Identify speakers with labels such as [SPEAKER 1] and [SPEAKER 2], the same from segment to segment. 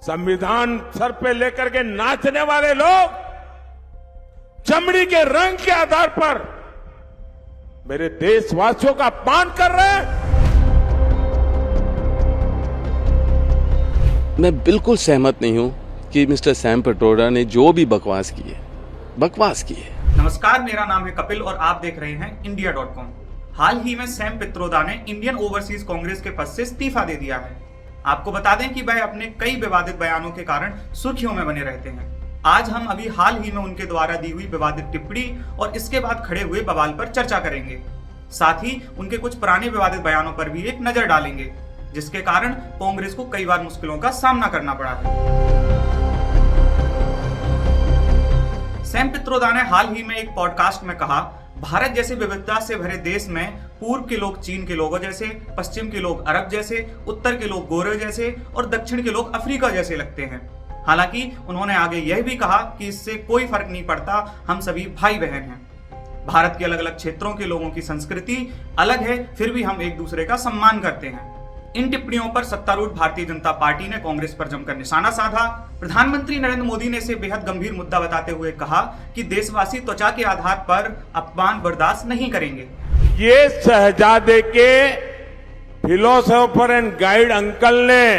[SPEAKER 1] संविधान सर पे लेकर के नाचने वाले लोग चमड़ी के रंग के आधार पर मेरे देशवासियों का अपमान कर रहे हैं।
[SPEAKER 2] मैं बिल्कुल सहमत नहीं हूं कि मिस्टर सैम पित्रोदा ने जो भी बकवास की है
[SPEAKER 3] नमस्कार, मेरा नाम है कपिल और आप देख रहे हैं India.com। हाल ही में सैम पित्रोदा ने इंडियन ओवरसीज कांग्रेस के पद से इस्तीफा दे दिया है। आपको बता दें कि वह अपने कई विवादित बयानों के कारण सुर्खियों में बने रहते हैं। आज हम अभी हाल ही में उनके द्वारा दी हुई विवादित टिप्पणी और इसके बाद खड़े हुए बवाल पर चर्चा करेंगे। साथ ही उनके कुछ पुराने विवादित बयानों पर भी एक नजर डालेंगे, जिसके कारण कांग्रेस को कई बार मुश्किलों का सामना करना पड़ा है। सैम पित्रोदा ने हाल ही में एक पॉडकास्ट में कहा, भारत जैसे विविधता से भरे देश में पूर्व के लोग चीन के लोगों जैसे, पश्चिम के लोग अरब जैसे, उत्तर के लोग गोरे जैसे और दक्षिण के लोग अफ्रीका जैसे लगते हैं। हालांकि उन्होंने आगे यह भी कहा कि इससे कोई फर्क नहीं पड़ता, हम सभी भाई बहन हैं। भारत के अलग अलग क्षेत्रों के लोगों की संस्कृति अलग है, फिर भी हम एक दूसरे का सम्मान करते हैं। इन टिप्पणियों पर सत्तारूढ़ भारतीय जनता पार्टी ने कांग्रेस पर जमकर निशाना साधा। प्रधानमंत्री नरेंद्र मोदी ने इसे बेहद गंभीर मुद्दा बताते हुए कहा कि देशवासी त्वचा के आधार पर अपमान बर्दाश्त नहीं करेंगे।
[SPEAKER 1] ये शहजादे के फिलोसोफर एंड गाइड अंकल ने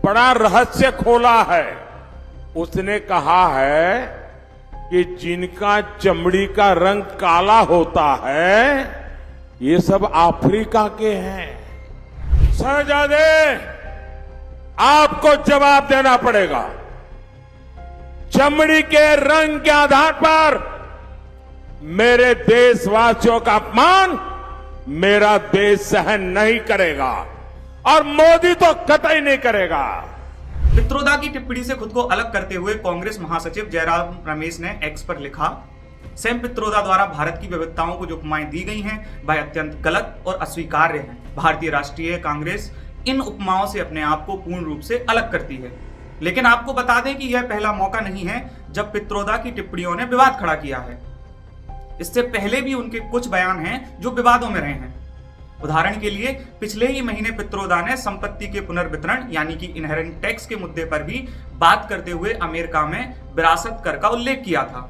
[SPEAKER 1] बड़ा रहस्य खोला है। उसने कहा है कि जिनका चमड़ी का रंग काला होता है ये सब अफ्रीका के हैं। शहजादे, आपको जवाब देना पड़ेगा। चमड़ी के रंग के आधार पर मेरे देशवासियों का अपमान मेरा देश सहन नहीं करेगा और मोदी तो कतई नहीं करेगा।
[SPEAKER 3] पित्रोदा की टिप्पणी से खुद को अलग करते हुए कांग्रेस महासचिव जयराम रमेश ने एक्स पर लिखा, सैम पित्रोदा द्वारा भारत की विविधताओं को जो उपमाएं दी गई हैं वह अत्यंत गलत और अस्वीकार्य हैं। भारतीय राष्ट्रीय कांग्रेस इन उपमाओं से अपने आप को पूर्ण रूप से अलग करती है। लेकिन आपको बता दें कि यह पहला मौका नहीं है जब पित्रोदा की टिप्पणियों ने विवाद खड़ा किया है। इससे पहले भी उनके कुछ बयान हैं जो विवादों में रहे हैं। उदाहरण के लिए पिछले ही महीने पित्रोदा ने संपत्ति के पुनर्वितरण यानी कि इनहेरेंट टैक्स के मुद्दे पर भी बात करते हुए अमेरिका में विरासत कर का उल्लेख किया था।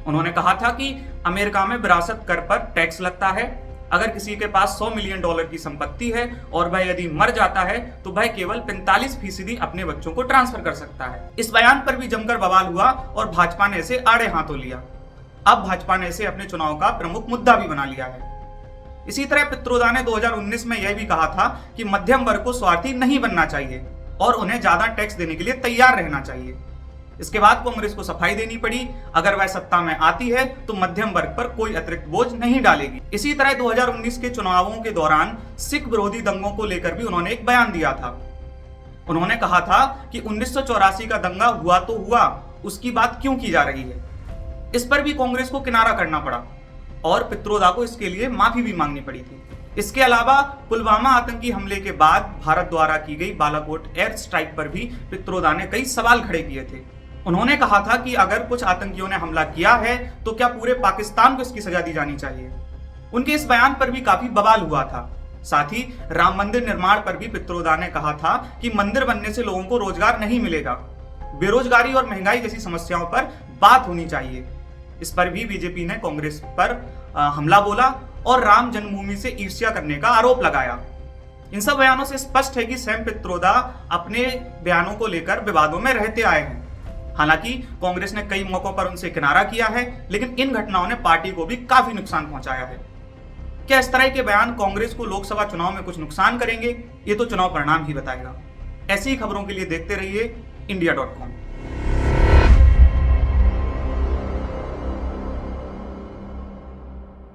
[SPEAKER 3] उन्होंने कहा था कि अमेरिका में विरासत कर पर टैक्स लगता है। अगर किसी के पास $100 मिलियन की संपत्ति है और वह यदि मर जाता है तो वह केवल 45% अपने बच्चों को ट्रांसफर कर सकता है। इस बयान पर भी जमकर बवाल हुआ और भाजपा ने इसे आड़े हाथों लिया। अब भाजपा ने इसे अपने चुनाव का प्रमुख मुद्दा भी बना लिया है। इसी तरह पित्रोदा ने 2019 में यह भी कहा था कि मध्यम वर्ग को स्वार्थी नहीं बनना चाहिए और उन्हें ज्यादा टैक्स देने के लिए तैयार रहना चाहिए। इसके बाद कांग्रेस को सफाई देनी पड़ी, अगर वह सत्ता में आती है तो मध्यम वर्ग पर कोई अतिरिक्त बोझ नहीं डालेगी। इसी तरह 2019 के चुनावों के दौरान सिख विरोधी दंगों को लेकर भी उन्होंने एक बयान दिया था। उन्होंने कहा था कि 1984 का दंगा हुआ तो हुआ, उसकी बात क्यों की जा रही है। इस पर भी कांग्रेस को किनारा करना पड़ा और पित्रोदा को इसके लिए माफी भी मांगनी पड़ी थी। इसके अलावा पुलवामा आतंकी हमले के बाद भारत द्वारा की गई बालाकोट एयर स्ट्राइक पर भी पित्रोदा ने कई सवाल खड़े किए थे। उन्होंने कहा था कि अगर कुछ आतंकियों ने हमला किया है तो क्या पूरे पाकिस्तान को इसकी सजा दी जानी चाहिए। उनके इस बयान पर भी काफी बवाल हुआ था। साथ ही राम मंदिर निर्माण पर भी पित्रोदा ने कहा था कि मंदिर बनने से लोगों को रोजगार नहीं मिलेगा, बेरोजगारी और महंगाई जैसी समस्याओं पर बात होनी चाहिए। इस पर भी बीजेपी ने कांग्रेस पर हमला बोला और राम जन्मभूमि से ईर्ष्या करने का आरोप लगाया। इन सब बयानों से स्पष्ट है कि सैम पित्रोदा अपने बयानों को लेकर विवादों में रहते आए हैं। हालांकि कांग्रेस ने कई मौकों पर उनसे किनारा किया है, लेकिन इन घटनाओं ने पार्टी को भी काफी नुकसान पहुंचाया है। क्या इस तरह के बयान कांग्रेस को लोकसभा चुनाव में कुछ नुकसान करेंगे, ये तो चुनाव परिणाम ही बताएगा। ऐसी खबरों के लिए देखते रहिए India.com।